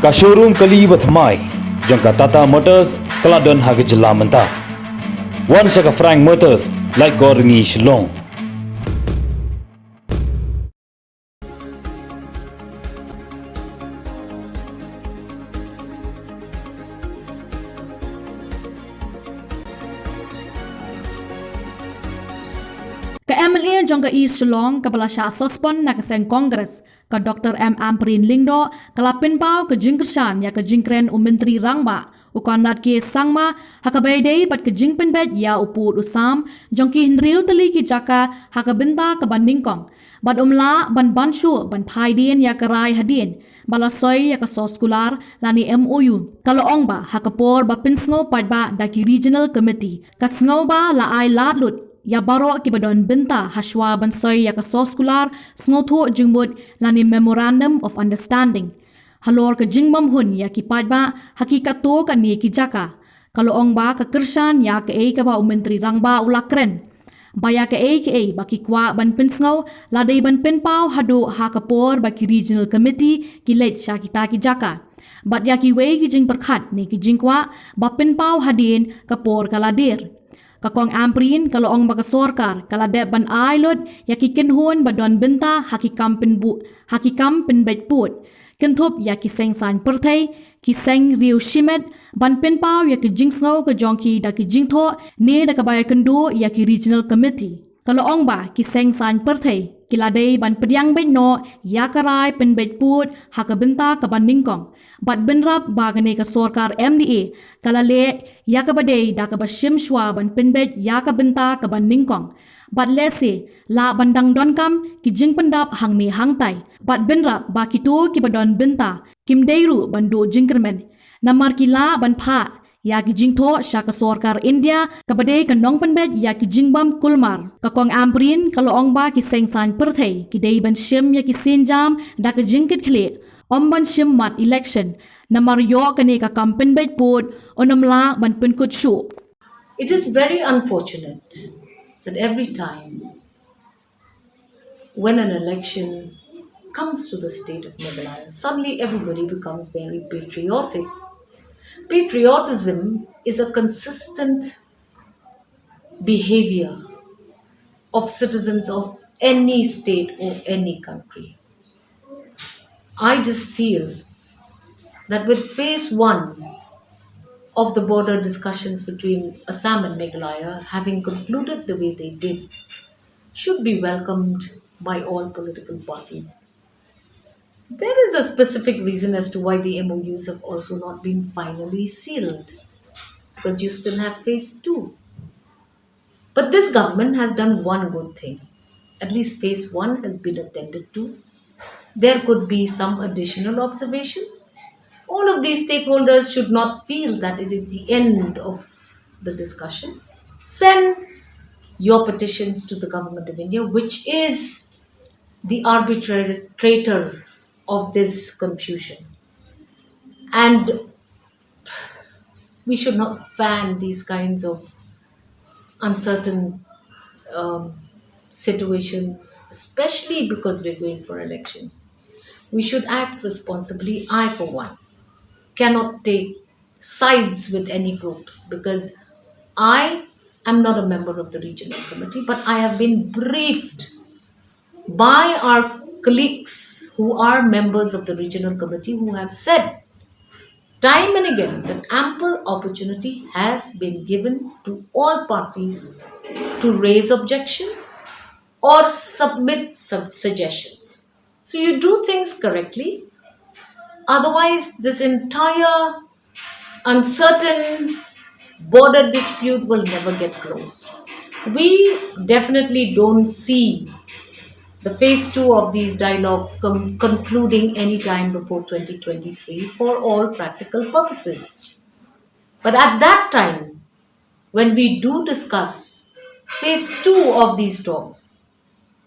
Ka showroom kali batmai jangka Tata Motors Keladon hage jylla mentah. Wan shaka Frank Motors like goringi Shillong. Ka MLA jong ka East Shillong ka pala siya sospon na kaseng Kongres ka Dr Ampareen lingdo kala pynpaw ka kyrshan ya ka jingkren Menteri Rangba ukanat ke sangma hakabayday pat ka jingpenbet ya uput usam jong ki hinriu tali ki jaka hakabinta ka bandingkong bad umla ban banshu ban phaidin ya ka rai hadin balasoy ya ka soskular lani MOU kaloong ba hakapor ba pinsngo padba da ki regional committee kasngo ba la ai latlut ya baro ki badon binta hashwa bansoy ya ka soskular sngoto jingmut lani memorandum of understanding halor ka jingbam hun ya ki padba hakikato ka ni ki jaka kaloong ba ka kyrshan ya ka ka ba Menteri Rangba ulakren baya ka ba ki kwa ban pinsngaw ladai ban pynpaw hado hakapor ba ki regional committee ki let sya kita ki jaka bat ya ki wei ki jing perkhat ni ki jingkwa ba pynpaw hadin kapor kaladir Kakong Ampareen kaloong makasorkar kaladep ban ailot ya kikinhun badon binta hakikam pinbetput kentop ya kiseng san pertay kiseng riu shimet ban pinpaw ya kijingsngaw ka jongki da kijingtho ni da kabaya kendo ya ki regional committee kaloong ba kiseng san pertay kiladei ban pedyang no ya karai pinbetput hakabinta kabandingkong bat benrap bagane ka sorkar MDA kalale ya kabadei da kabashim shwa ban pinbet ya kabinta kabandingkong bat lese la bandang donkam ki jingpendap hangni hangtai bat benrap ba kitu ki badon binta kimdeiru bando jingkermen namar kila ban pha ya ki jingtho sya ka sorkar India kabadei ka nong penbet ya ki jingbam kulmar kakong Ampareen kaloong ba ki sengsan perthei ki dei ban shim ya ki sinjam da ka jingkit khle ban shim mat election namar yo kane ka kampen bet pod onamla ban penkut shu. It is very unfortunate that every time when an election comes to the state of Meghalaya, suddenly everybody becomes very patriotic. Patriotism is a consistent behavior of citizens of any state or any country. I just feel that with phase one of the border discussions between Assam and Meghalaya having concluded the way they did, should be welcomed by all political parties. There is a specific reason as to why the MOUs have also not been finally sealed, because you still have phase two. But this government has done one good thing. At least phase one has been attended to. There could be some additional observations. All of these stakeholders should not feel that it is the end of the discussion. Send your petitions to the Government of India, which is the arbitrator of this confusion. And we should not fan these kinds of uncertain situations, especially because we're going for elections. We should act responsibly. I, for one, cannot take sides with any groups because I am not a member of the regional committee, but I have been briefed by our colleagues who are members of the regional committee who have said time and again that ample opportunity has been given to all parties to raise objections or submit suggestions. So you do things correctly. Otherwise, this entire uncertain border dispute will never get closed. We definitely don't see the phase two of these dialogues concluding any time before 2023 for all practical purposes. But at that time, when we do discuss phase two of these talks,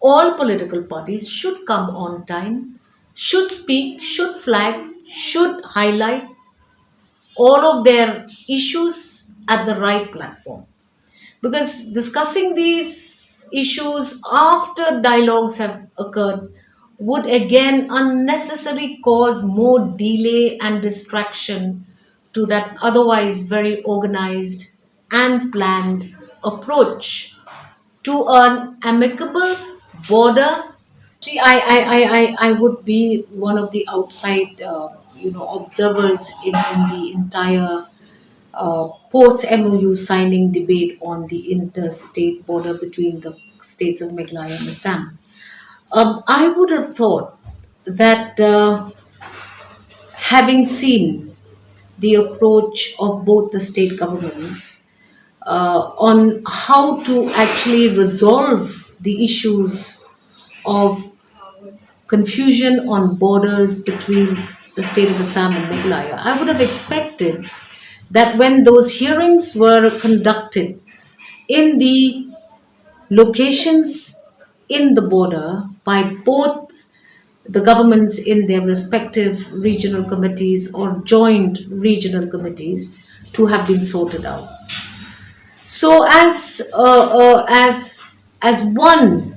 all political parties should come on time, should speak, should flag, should highlight all of their issues at the right platform. Because discussing these issues after dialogues have occurred would again unnecessarily cause more delay and distraction to that otherwise very organized and planned approach to an amicable border. See, I would be one of the outside, observers in the entire post MOU signing debate on the interstate border between the states of Meghalaya and Assam. I would have thought that having seen the approach of both the state governments on how to actually resolve the issues of confusion on borders between the state of Assam and Meghalaya, I would have expected that when those hearings were conducted in the locations in the border by both the governments in their respective regional committees or joint regional committees to have been sorted out. So, as one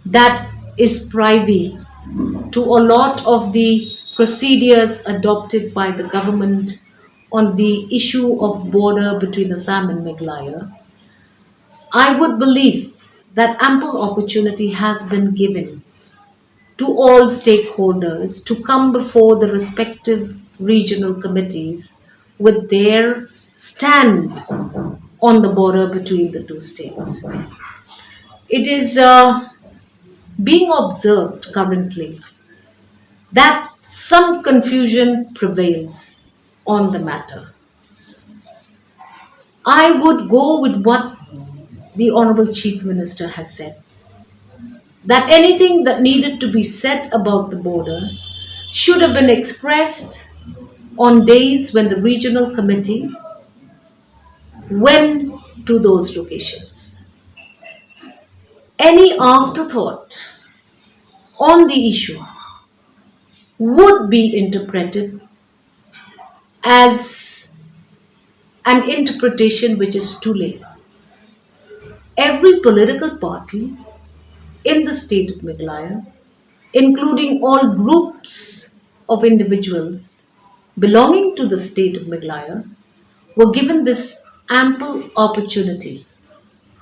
that is privy to a lot of the procedures adopted by the government on the issue of border between Assam and Meghalaya, I would believe that ample opportunity has been given to all stakeholders to come before the respective regional committees with their stand on the border between the two states. It is being observed currently that some confusion prevails on the matter. I would go with what the Honorable Chief Minister has said, that anything that needed to be said about the border should have been expressed on days when the regional committee went to those locations. Any afterthought on the issue would be interpreted as an interpretation which is too late. Every political party in the state of Meghalaya, including all groups of individuals belonging to the state of Meghalaya, were given this ample opportunity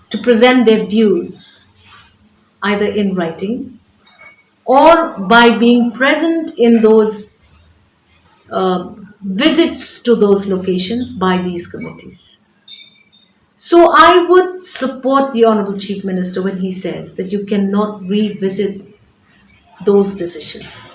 to present their views either in writing or by being present in those visits to those locations by these committees. So I would support the Honorable Chief Minister when he says that you cannot revisit those decisions.